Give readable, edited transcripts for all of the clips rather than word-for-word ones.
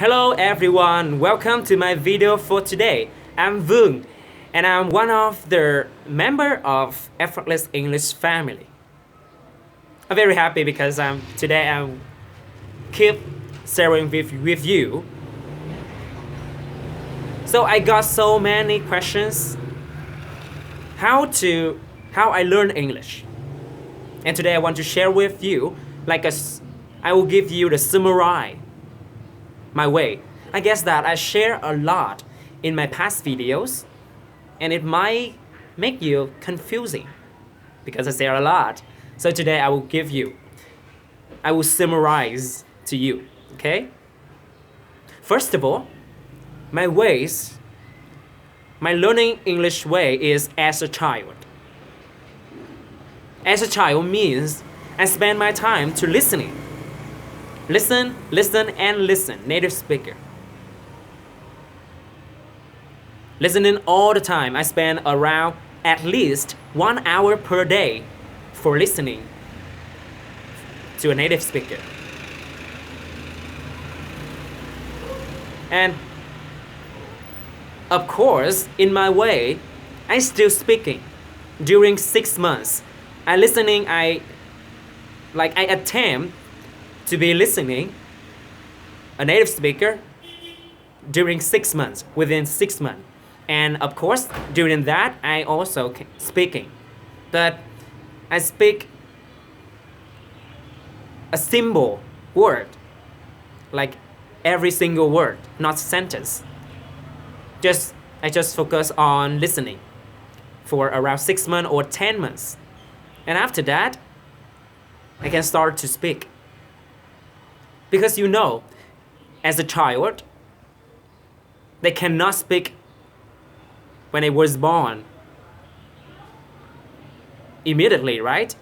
Hello everyone, welcome to my video for today. I'm Vương and I'm one of the member of Effortless English family. I'm very happy because today I'm keep sharing with you. So I got so many questions how I learn English. And today I want to share with you I will give you the summary my way. I guess that I share a lot in my past videos and it might make you confusing because I share a lot. So today I will summarize to you, okay? First of all, my learning English way is as a child. As a child means I spend my time to listening. Listen, and listen, native speaker. Listening all the time. I spend around at least 1 hour per day for listening to a native speaker. And of course, in my way, I still speaking. During 6 months, I attempt to be listening a native speaker during 6 months, within 6 months. And of course, during that, I also speaking. But I speak a simple word, like every single word, not sentence. I just focus on listening for around 6 months or 10 months. And after that, I can start to speak. Because as a child, they cannot speak when they was born immediately, right?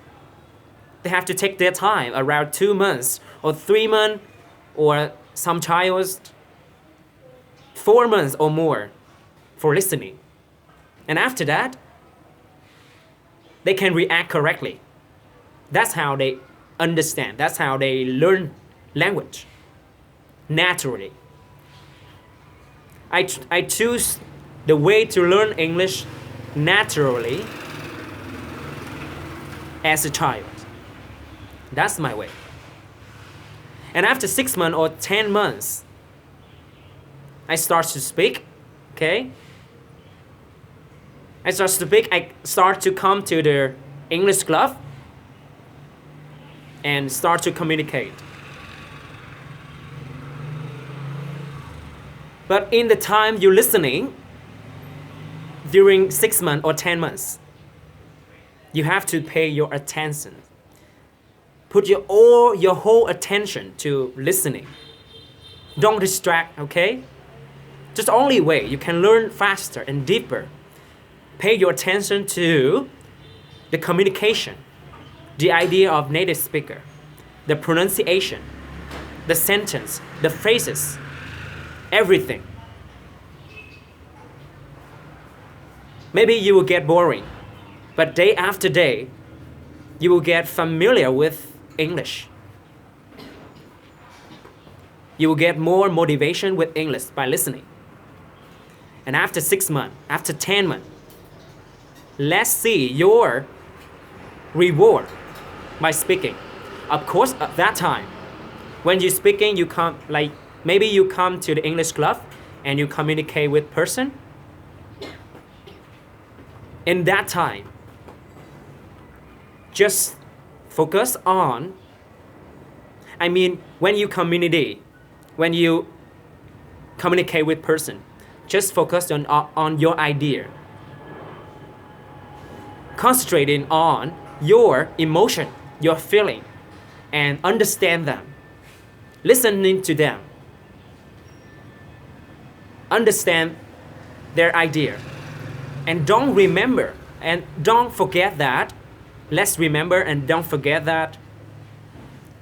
They have to take their time, around 2 months or 3 months, or some childs 4 months or more for listening. And after that, they can react correctly. That's how they understand. That's how they learn language naturally. I choose the way to learn English naturally as a child. That's my way. And after 6 months or 10 months, I start to speak, okay? I start to come to the English club and start to communicate. But in the time you're listening, during 6 months or 10 months, you have to pay your attention. Put your whole attention to listening. Don't distract, okay? Just only way you can learn faster and deeper. Pay your attention to the communication, the idea of native speaker, the pronunciation, the sentence, the phrases, everything. Maybe you will get boring, but day after day, you will get familiar with English. You will get more motivation with English by listening. And after 6 months, after 10 months, let's see your reward by speaking. Of course, at that time, when you're speaking, maybe you come to the English club and you communicate with person. In that time, just focus on, when you communicate with person, just focus on your idea. Concentrating on your emotion, your feeling, and understand them. Listening to them. Understand their idea. And don't forget that. Let's remember and don't forget that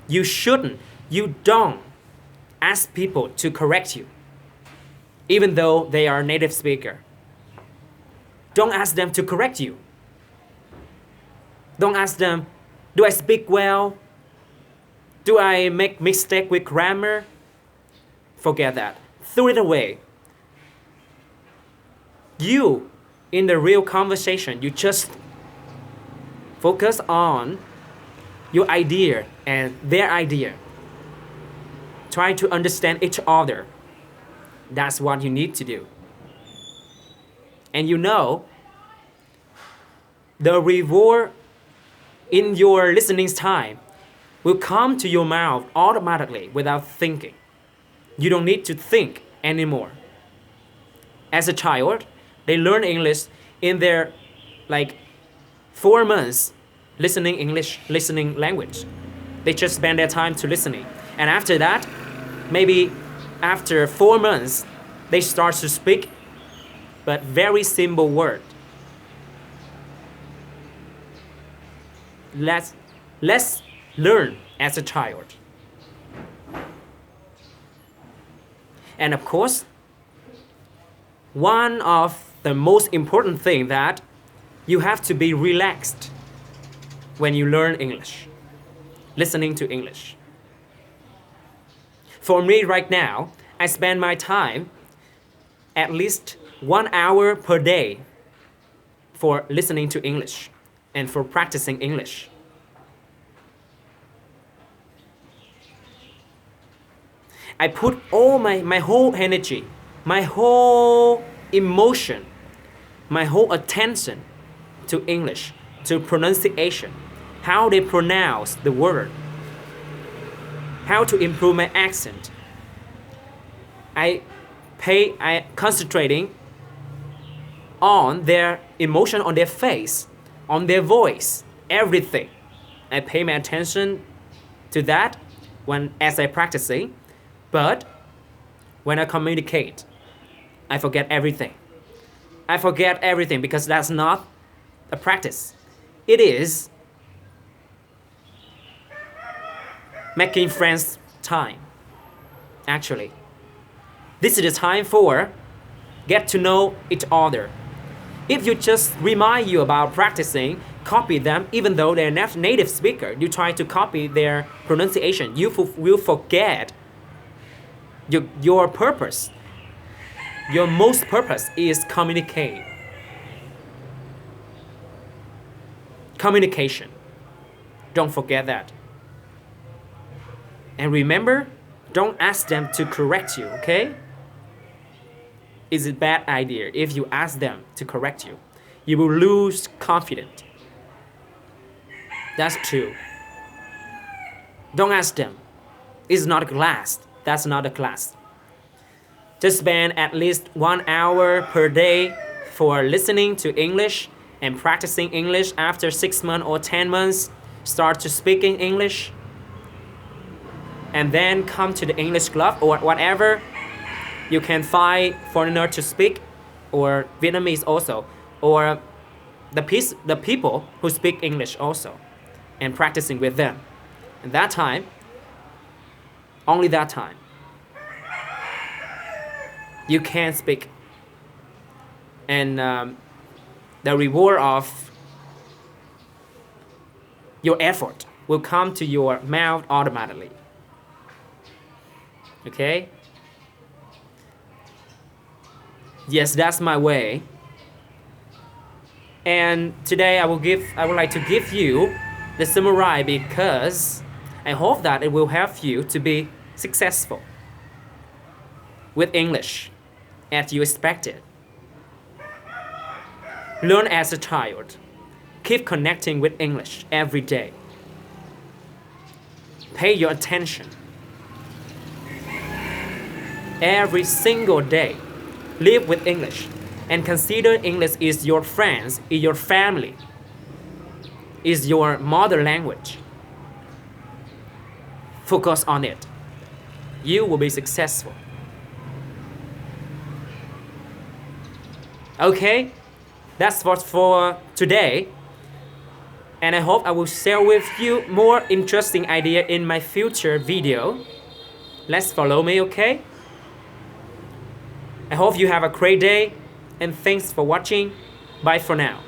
you don't ask people to correct you, even though they are native speaker. Don't ask them to correct you. Don't ask them, do I speak well? Do I make mistake with grammar? Forget that. Throw it away. You, in the real conversation, you just focus on your idea and their idea. Try to understand each other. That's what you need to do. And you know, the reward in your listening time will come to your mouth automatically without thinking. You don't need to think anymore. As a child, they learn English in their 4 months listening English, listening language. They just spend their time to listening. And after that, maybe after 4 months, they start to speak, but very simple word. Let's learn as a child. And of course, one of the most important thing that you have to be relaxed when you learn English, listening to English. For me right now, I spend my time at least 1 hour per day for listening to English and for practicing English. I put all my whole energy, my whole emotion, my whole attention to English, to pronunciation, how they pronounce the word, how to improve my accent. I concentrating on their emotion, on their face, on their voice, everything. I pay my attention to that as I practicing, but when I communicate, I forget everything. I forget everything because that's not a practice. It is making friends time, actually. This is the time for get to know each other. If you just remind you about practicing, copy them, even though they're not native speaker, you try to copy their pronunciation, you will forget your purpose. Your most purpose is communicate. Communication. Don't forget that. And remember, don't ask them to correct you, okay? It's a bad idea if you ask them to correct you. You will lose confidence. That's true. Don't ask them. It's not a class. That's not a class. Just spend at least 1 hour per day for listening to English and practicing English. After 6 months or 10 months, start to speaking English. And then come to the English club or whatever. You can find foreigner to speak, or Vietnamese also, or the people who speak English also, and practicing with them. And that time, only that time, you can speak. And the reward of your effort will come to your mouth automatically. Okay? Yes, that's my way. And today I would like to give you the summary because I hope that it will help you to be successful with English as you expected. Learn as a child. Keep connecting with English every day. Pay your attention. Every single day, live with English and consider English is your friends, is your family, is your mother language. Focus on it. You will be successful. Okay, that's what for today. And I hope I will share with you more interesting idea in my future video. Let's follow me, okay? I hope you have a great day and thanks for watching. Bye for now.